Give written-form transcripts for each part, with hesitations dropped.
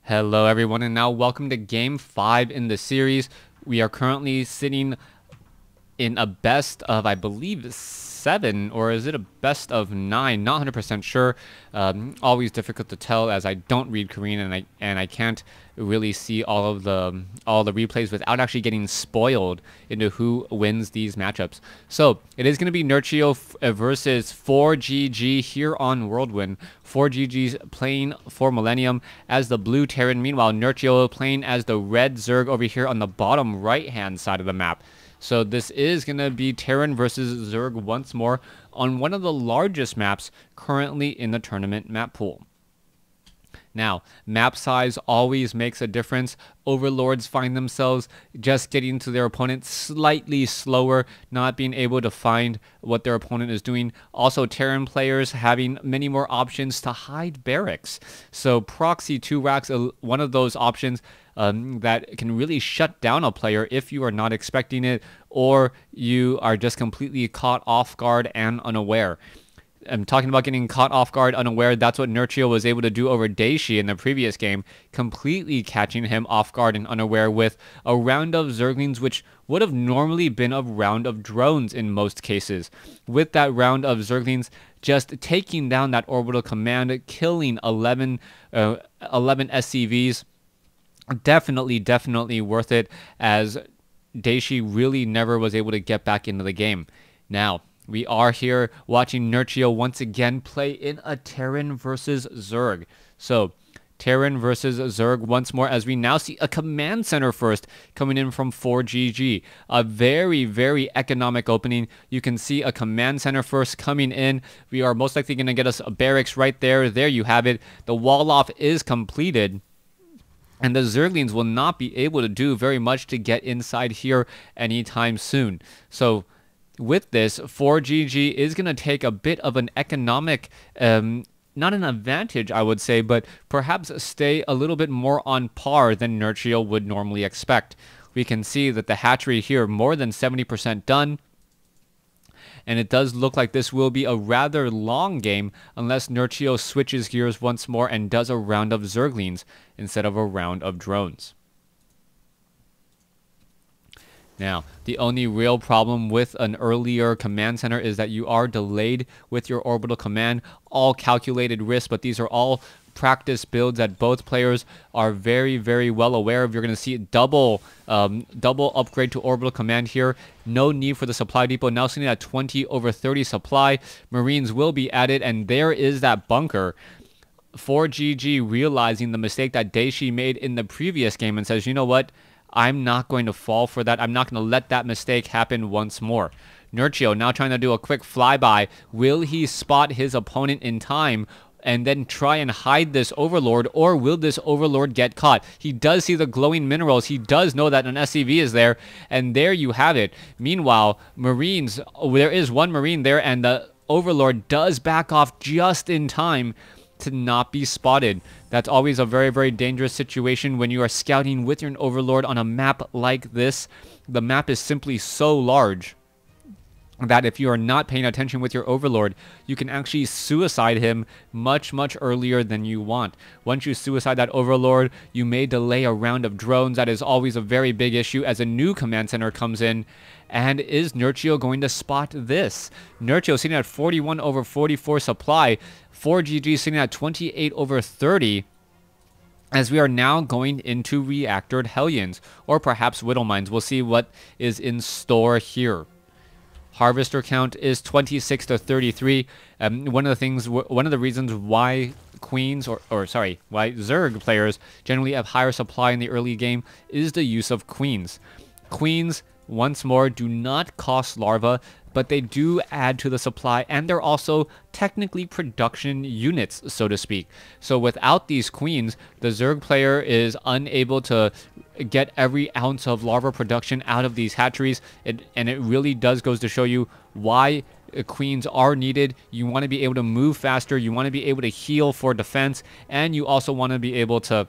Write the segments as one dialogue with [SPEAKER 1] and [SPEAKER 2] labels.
[SPEAKER 1] Hello everyone, and now welcome to game 5 in the series. We are currently sitting in a best of, I believe, 7, or is it a best of 9? Not 100% sure. Always difficult to tell as I don't read Korean and I can't really see all the replays without actually getting spoiled into who wins these matchups. So it is going to be Nurchio versus 4GG here on Whirlwind. 4GG's playing for Millenium as the blue Terran. Meanwhile, Nurchio playing as the red Zerg over here on the bottom right-hand side of the map. So this is going to be Terran versus Zerg once more on one of the largest maps currently in the tournament map pool. Now, map size always makes a difference. Overlords find themselves just getting to their opponent slightly slower, not being able to find what their opponent is doing. Also, Terran players having many more options to hide barracks. So Proxy 2 racks, one of those options that can really shut down a player if you are not expecting it, or you are just completely caught off guard and unaware. I'm talking about getting caught off guard, unaware. That's what Nurchio was able to do over Daishi in the previous game, completely catching him off guard and unaware with a round of Zerglings, which would have normally been a round of drones in most cases. With that round of Zerglings, just taking down that orbital command, killing 11 SCVs, definitely worth it, as Daishi really never was able to get back into the game. Now, we are here watching Nurchio once again play in a Terran versus Zerg. So, Terran versus Zerg once more, as we now see a command center first coming in from 4GG. A very economic opening. You can see a command center first coming in. We are most likely going to get us a barracks right there. There you have it. The wall off is completed, and the Zerglings will not be able to do very much to get inside here anytime soon. So with this, 4GG is going to take a bit of an economic, not an advantage, I would say, but perhaps stay a little bit more on par than Nurchio would normally expect. We can see that the hatchery here, more than 70% done. And it does look like this will be a rather long game unless Nurchio switches gears once more and does a round of Zerglings instead of a round of drones. Now, the only real problem with an earlier command center is that you are delayed with your orbital command. All calculated risks, but these are all practice builds that both players are very well aware of. You're going to see double upgrade to orbital command here. No need for the supply depot. Now sitting at 20/30 supply. Marines will be added, and there is that bunker. 4GG realizing the mistake that Daishi made in the previous game and says, you know what? I'm not going to fall for that. I'm not going to let that mistake happen once more. Nurchio now trying to do a quick flyby. Will he spot his opponent in time and then try and hide this Overlord, or will this Overlord get caught? He does see the glowing minerals. He does know that an SCV is there, and there you have it. Meanwhile, Marines, there is one Marine there, and the Overlord does back off just in time to not be spotted. That's always a very dangerous situation when you are scouting with your Overlord on a map like this. The map is simply so large that if you are not paying attention with your Overlord, you can actually suicide him much earlier than you want. Once you suicide that Overlord, you may delay a round of drones. That is always a very big issue as a new command center comes in. And is Nurchio going to spot this? Nurchio sitting at 41/44 supply. 4GG sitting at 28/30. As we are now going into reactored Hellions, or perhaps Whittle Mines. We'll see what is in store here. Harvester count is 26/33. One of the reasons why Queens, why Zerg players generally have higher supply in the early game is the use of Queens. Queens, once more, do not cost larva, but they do add to the supply, and they're also technically production units, so to speak. So without these Queens, the Zerg player is unable to get every ounce of larva production out of these hatcheries, and it really does goes to show you why Queens are needed. You want to be able to move faster, you want to be able to heal for defense, and you also want to be able to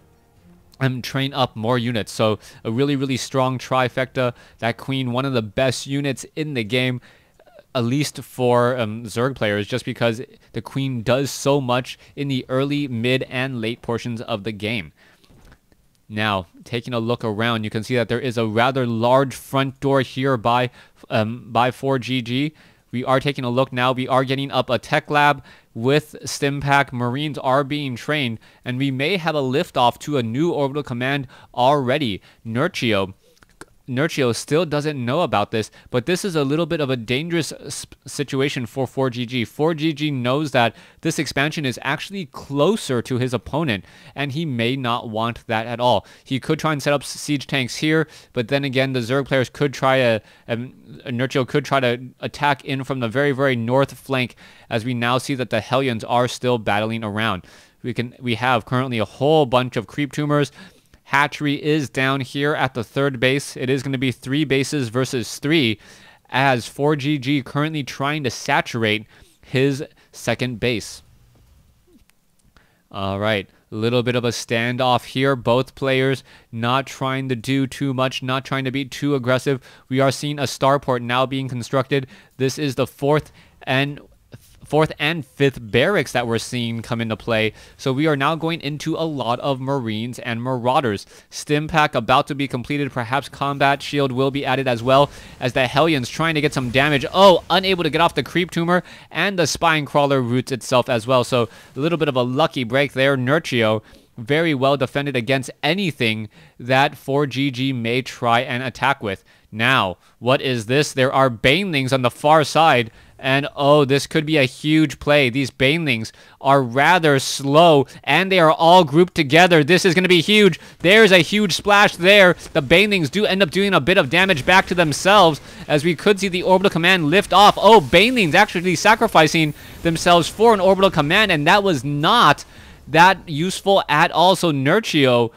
[SPEAKER 1] train up more units. So a really strong trifecta. That Queen, one of the best units in the game, at least for Zerg players, just because the Queen does so much in the early, mid, and late portions of the game. Now, taking a look around, you can see that there is a rather large front door here by 4GG. We are taking a look now. We are getting up a tech lab with Stimpack. Marines are being trained, and we may have a liftoff to a new orbital command already. Nurchio still doesn't know about this, but this is a little bit of a dangerous situation for 4GG. 4GG knows that this expansion is actually closer to his opponent, and he may not want that at all. He could try and set up siege tanks here, but then again, the Zerg players could try Nurchio could try to attack in from the very, very north flank, as we now see that the Hellions are still battling around. We have currently a whole bunch of creep tumors. Hatchery is down here at the third base. It is going to be 3 bases versus 3, as 4GG currently trying to saturate his second base. All right, a little bit of a standoff here. Both players not trying to do too much, not trying to be too aggressive. We are seeing a starport now being constructed. This is the fourth and fifth barracks that we're seeing come into play. So we are now going into a lot of Marines and Marauders. Stimpack about to be completed. Perhaps combat shield will be added as well, as the Hellions trying to get some damage. Oh, unable to get off the creep tumor, and the spine crawler roots itself as well. So a little bit of a lucky break there. Nurchio very well defended against anything that 4GG may try and attack with. Now, what is this? There are Banelings on the far side. And oh, this could be a huge play. These Banelings are rather slow, and they are all grouped together. This is going to be huge. There's a huge splash there. The Banelings do end up doing a bit of damage back to themselves, as we could see the orbital command lift off. Oh, Banelings actually sacrificing themselves for an orbital command, and that was not that useful at all. So Nurchio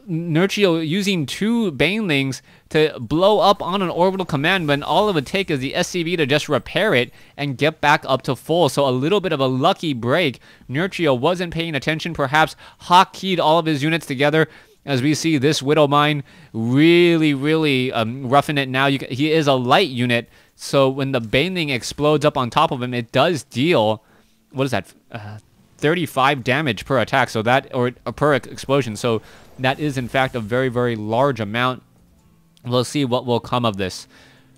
[SPEAKER 1] using 2 Banelings to blow up on an orbital command, when all it would take is the SCV to just repair it and get back up to full. So a little bit of a lucky break. Nurchio wasn't paying attention, perhaps hotkeyed all of his units together, as we see this Widow Mine really roughing it now. He is a light unit, so when the Baneling explodes up on top of him, it does deal, what is that, 35 damage per attack, so that, or per explosion. So that is in fact a very, very large amount. We'll see what will come of this.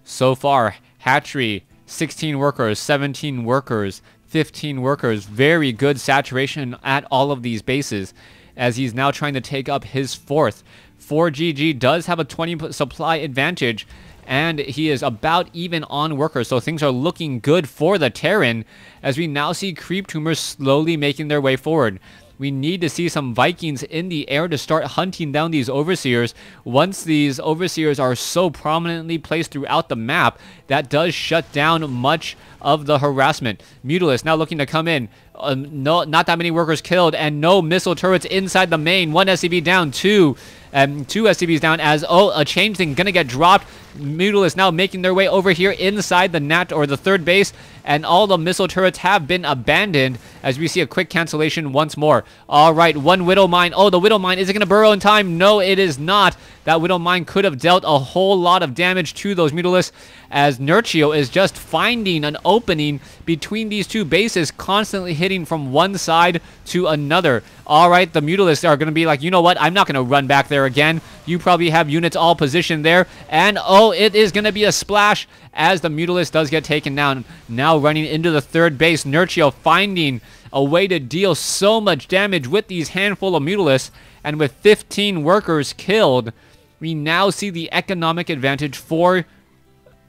[SPEAKER 1] So far, Hatchery, 16 workers, 17 workers, 15 workers. Very good saturation at all of these bases, as he's now trying to take up his 4th. 4GG does have a 20 supply advantage, and he is about even on workers, so things are looking good for the Terran, as we now see creep tumors slowly making their way forward. We need to see some Vikings in the air to start hunting down these Overseers. Once these Overseers are so prominently placed throughout the map, that does shut down much of the harassment. Mutalisk now looking to come in. Not that many workers killed, and no missile turrets inside the main. 1 SCV down, 2 SCVs down, as a changeling gonna get dropped. Mutalisk now making their way over here inside the NAT, or the third base, and all the missile turrets have been abandoned, as we see a quick cancellation once more. All right, 1 Widow Mine. Oh, the Widow Mine, is it going to burrow in time? No, it is not. That Widow Mine could have dealt a whole lot of damage to those Mutalisks, as Nurchio is just finding an opening between these 2 bases, constantly hitting from one side to another. All right, the Mutalisks are going to be like, you know what, I'm not going to run back there again. You probably have units all positioned there, and oh, it is going to be a splash, as the Mutalisk does get taken down. Now running into the third base, Nurchio finding a way to deal so much damage with these handful of Mutalisks, and with 15 workers killed, we now see the economic advantage for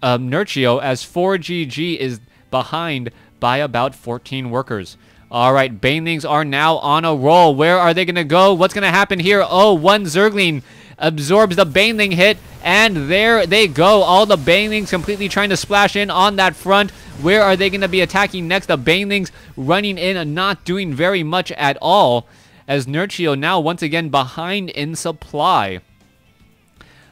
[SPEAKER 1] Nurchio, as 4GG is behind by about 14 workers. All right, Banelings are now on a roll. Where are they going to go? What's going to happen here? Oh, 1 Zergling absorbs the Baneling hit, and there they go. All the Banelings completely trying to splash in on that front. Where are they going to be attacking next? The Banelings running in and not doing very much at all, as Nurchio now once again behind in supply.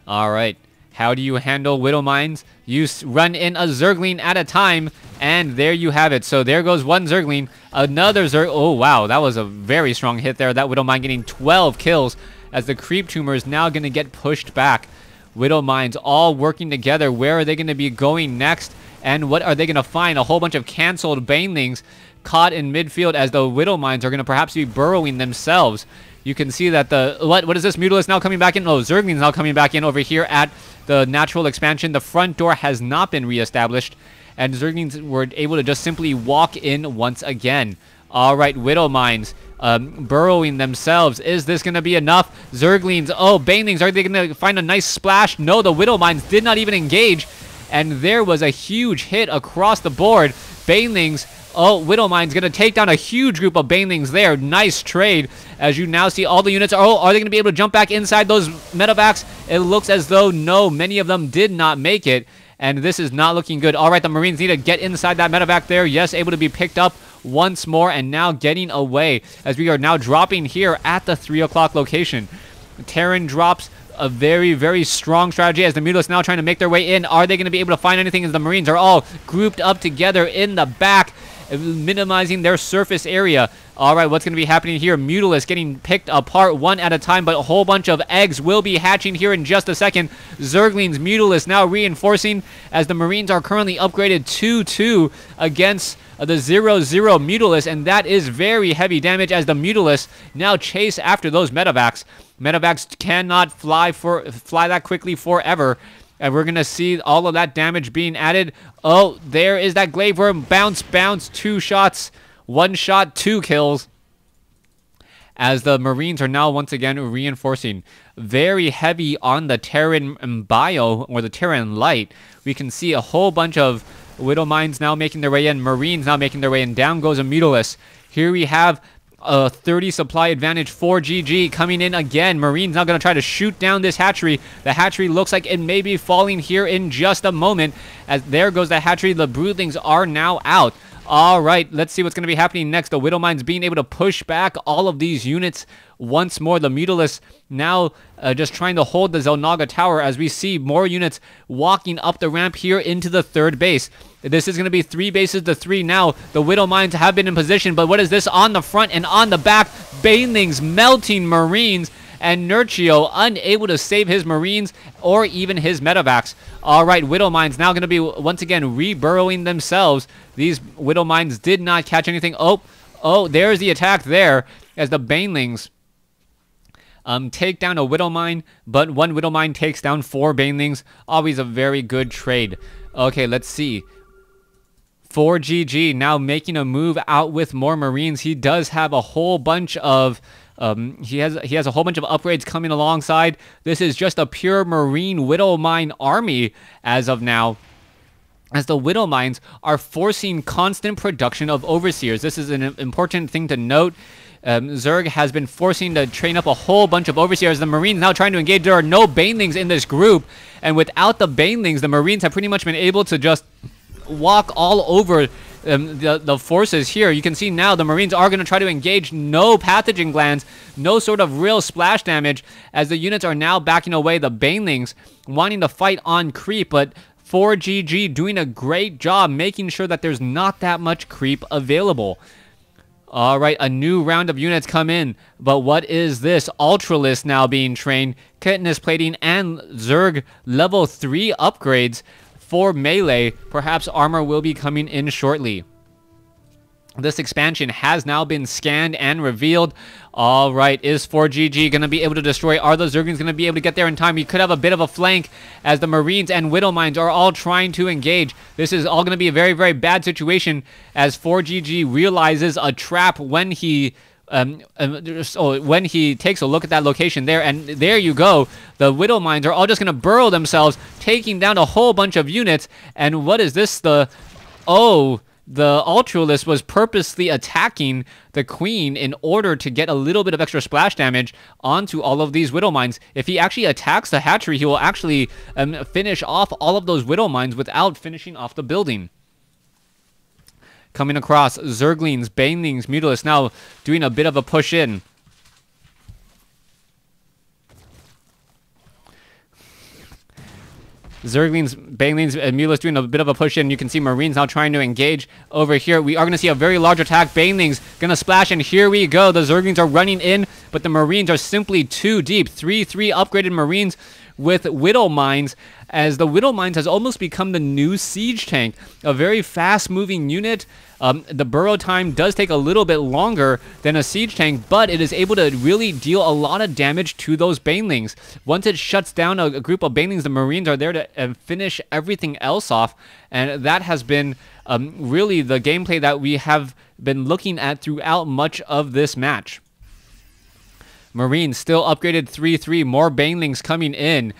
[SPEAKER 1] All right, how do you handle Widow Mines? You run in a Zergling at a time, and there you have it. So there goes 1 Zergling, another Zerg. Oh, wow, that was a very strong hit there. That Widow Mine getting 12 kills, as the creep tumor is now going to get pushed back. Widow Mines all working together. Where are they going to be going next? And what are they going to find? A whole bunch of canceled Banelings caught in midfield, as the Widow Mines are going to perhaps be burrowing themselves. You can see that what is this? Mutalisk now coming back in. Oh, Zergling's now coming back in over here at the natural expansion. The front door has not been reestablished, and Zerglings were able to just simply walk in once again. All right, Widow Mines burrowing themselves. Is this going to be enough? Zerglings, oh, Banelings, are they going to find a nice splash? No, the Widow Mines did not even engage, and there was a huge hit across the board. Banelings, oh, Widow Mine's going to take down a huge group of Banelings there. Nice trade. As you now see all the units. Oh, are they going to be able to jump back inside those medevacs? It looks as though no, many of them did not make it. And this is not looking good. All right, the Marines need to get inside that medevac there. Yes, able to be picked up once more and now getting away as we are now dropping here at the 3 o'clock location. Terran drops a very, very strong strategy as the Mutalisks now trying to make their way in. Are they going to be able to find anything as the Marines are all grouped up together in the back, minimizing their surface area? All right, what's going to be happening here? Mutalisk getting picked apart one at a time, but a whole bunch of eggs will be hatching here in just a second. Zerglings, Mutalisk now reinforcing as the Marines are currently upgraded 2-2 against the 0-0 Mutalisk, and that is very heavy damage as the Mutalisk now chase after those medevacs. Medevacs cannot fly that quickly forever. And we're going to see all of that damage being added. Oh, there is that Glaive Worm. Bounce, bounce. 2 shots. 1 shot, 2 kills. As the Marines are now once again reinforcing. Very heavy on the Terran Bio, or the Terran Light. We can see a whole bunch of Widow Mines now making their way in. Marines now making their way in. Down goes a Mutalisk. Here we have a 30 supply advantage for GG coming in again. Marines now going to try to shoot down this hatchery. The hatchery looks like it may be falling here in just a moment. As there goes the hatchery. The broodlings are now out. All right, let's see what's going to be happening next. The Widow Mines being able to push back all of these units once more. The Mutalisks now just trying to hold the Zelnaga Tower as we see more units walking up the ramp here into the 3rd base. This is going to be 3 bases to 3 now. The Widow Mines have been in position, but what is this on the front and on the back? Banelings melting Marines, and Nurchio unable to save his Marines or even his medevacs. All right, Widow Mines now going to be once again re-burrowing themselves. These Widow Mines did not catch anything. Oh, there's the attack there as the Banelings take down a Widow Mine, but 1 Widow Mine takes down 4 Banelings. Always a very good trade. Okay, let's see. 4GG now making a move out with more Marines. He does have a whole bunch of he has a whole bunch of upgrades coming alongside. This is just a pure Marine Widow Mine army as of now, as the Widow Mines are forcing constant production of Overseers. This is an important thing to note. Zerg has been forcing to train up a whole bunch of Overseers. The Marines now trying to engage. There are no Banelings in this group, and without the Banelings, the Marines have pretty much been able to just walk all over the forces here. You can see now the Marines are going to try to engage. No pathogen glands, no sort of real splash damage, as the units are now backing away. The Banelings wanting to fight on creep, but 4GG doing a great job making sure that there's not that much creep available. All right, a new round of units come in, but what is this? Ultralisk now being trained, Chitinous plating, and Zerg level 3 upgrades for melee. Perhaps armor will be coming in shortly. This expansion has now been scanned and revealed. All right, is 4GG going to be able to destroy? Are the Zerglings going to be able to get there in time? We could have a bit of a flank as the Marines and Widow Mines are all trying to engage. This is all going to be a very, very bad situation as 4GG realizes a trap when he when he takes a look at that location there. And there you go. The Widow Mines are all just going to burrow themselves, taking down a whole bunch of units. And what is this? The Ultralisk was purposely attacking the Queen in order to get a little bit of extra splash damage onto all of these Widow Mines. If he actually attacks the hatchery, he will actually finish off all of those Widow Mines without finishing off the building. Coming across, Zerglings, Banelings, Mutalisks now doing a bit of a push in. Zerglings, Banelings, and Mutalisks doing a bit of a push in. You can see Marines now trying to engage over here. We are going to see a very large attack. Banelings going to splash, and here we go. The Zerglings are running in, but the Marines are simply too deep. 3-3 upgraded Marines with Widow Mines, as the Widow Mines has almost become the new siege tank. A very fast-moving unit. The burrow time does take a little bit longer than a siege tank, but it is able to really deal a lot of damage to those banelings. Once it shuts down a group of banelings, the Marines are there to finish everything else off, and that has been really the gameplay that we have been looking at throughout much of this match. Marines still upgraded 3-3, more banelings coming in.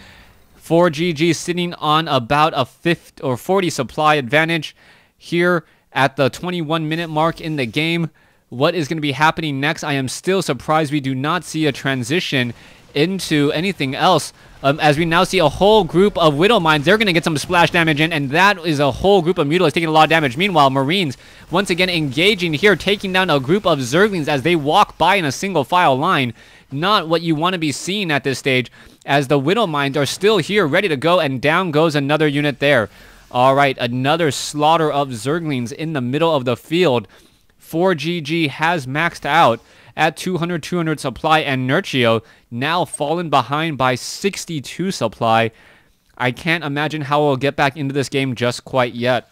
[SPEAKER 1] 4GG sitting on about a 50 or 40 supply advantage here at the 21-minute mark in the game. What is going to be happening next? I am still surprised we do not see a transition into anything else. As we now see a whole group of Widow Mines, they're going to get some splash damage in, and that is a whole group of Mutilas taking a lot of damage. Meanwhile, Marines once again engaging here, taking down a group of Zerglings as they walk by in a single file line. Not what you want to be seeing at this stage, as the Widow Mines are still here, ready to go, and down goes another unit there. All right, another slaughter of Zerglings in the middle of the field. 4GG has maxed out at 200 supply, and Nurchio now fallen behind by 62 supply. I can't imagine how we'll get back into this game just quite yet.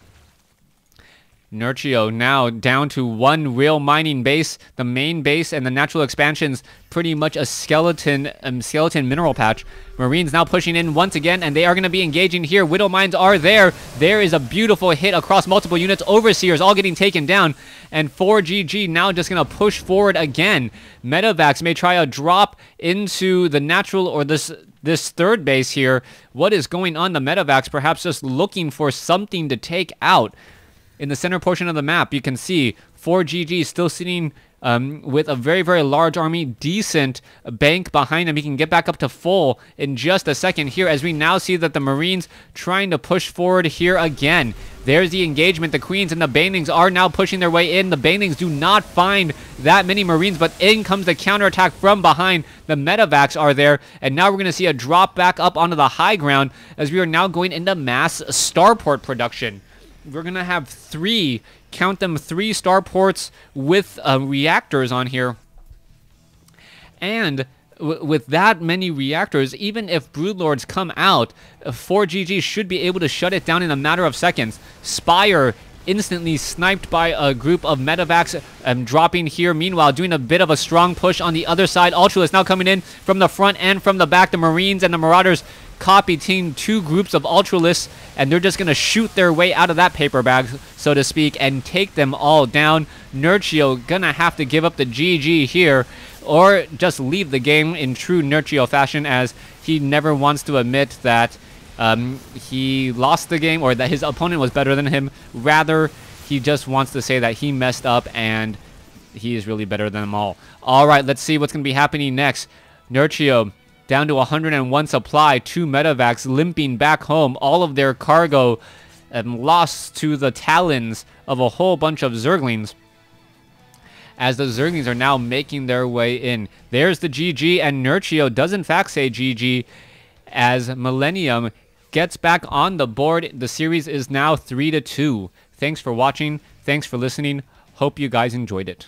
[SPEAKER 1] Nurchio now down to one real mining base. The main base and the natural expansions pretty much a skeleton mineral patch. Marines now pushing in once again, and they are going to be engaging here. Widow Mines are there. There is a beautiful hit across multiple units. Overseers all getting taken down, and 4GG now just going to push forward again. Medivacs may try a drop into the natural or this third base here. What is going on? The Medivacs perhaps just looking for something to take out. In the center portion of the map, you can see 4GG still sitting with a very, very large army, decent bank behind him. He can get back up to full in just a second here, as we now see that the Marines trying to push forward here again. There's the engagement. The Queens and the Banelings are now pushing their way in. The Banelings do not find that many Marines, but in comes the counterattack from behind. The Medivacs are there, and now we're going to see a drop back up onto the high ground, as we are now going into mass starport production. We're going to have three starports with reactors on here. And with that many reactors, even if Broodlords come out, 4GG should be able to shut it down in a matter of seconds. Spire instantly sniped by a group of Medivacs dropping here. Meanwhile, doing a bit of a strong push on the other side. Ultralisk now coming in from the front and from the back. The Marines and the Marauders copying two groups of Ultralisks, and they're just going to shoot their way out of that paper bag, so to speak, and take them all down. Nurchio gonna have to give up the GG here, or just leave the game in true Nurchio fashion, as he never wants to admit that he lost the game or that his opponent was better than him. Rather, he just wants to say that he messed up and he is really better than them all. All right, let's see what's going to be happening next. Nurchio down to 101 supply, 2 Medivacs limping back home. All of their cargo lost to the talons of a whole bunch of Zerglings, as the Zerglings are now making their way in. There's the GG, and Nurchio does in fact say GG, as Millenium gets back on the board. The series is now 3-2. Thanks for watching. Thanks for listening. Hope you guys enjoyed it.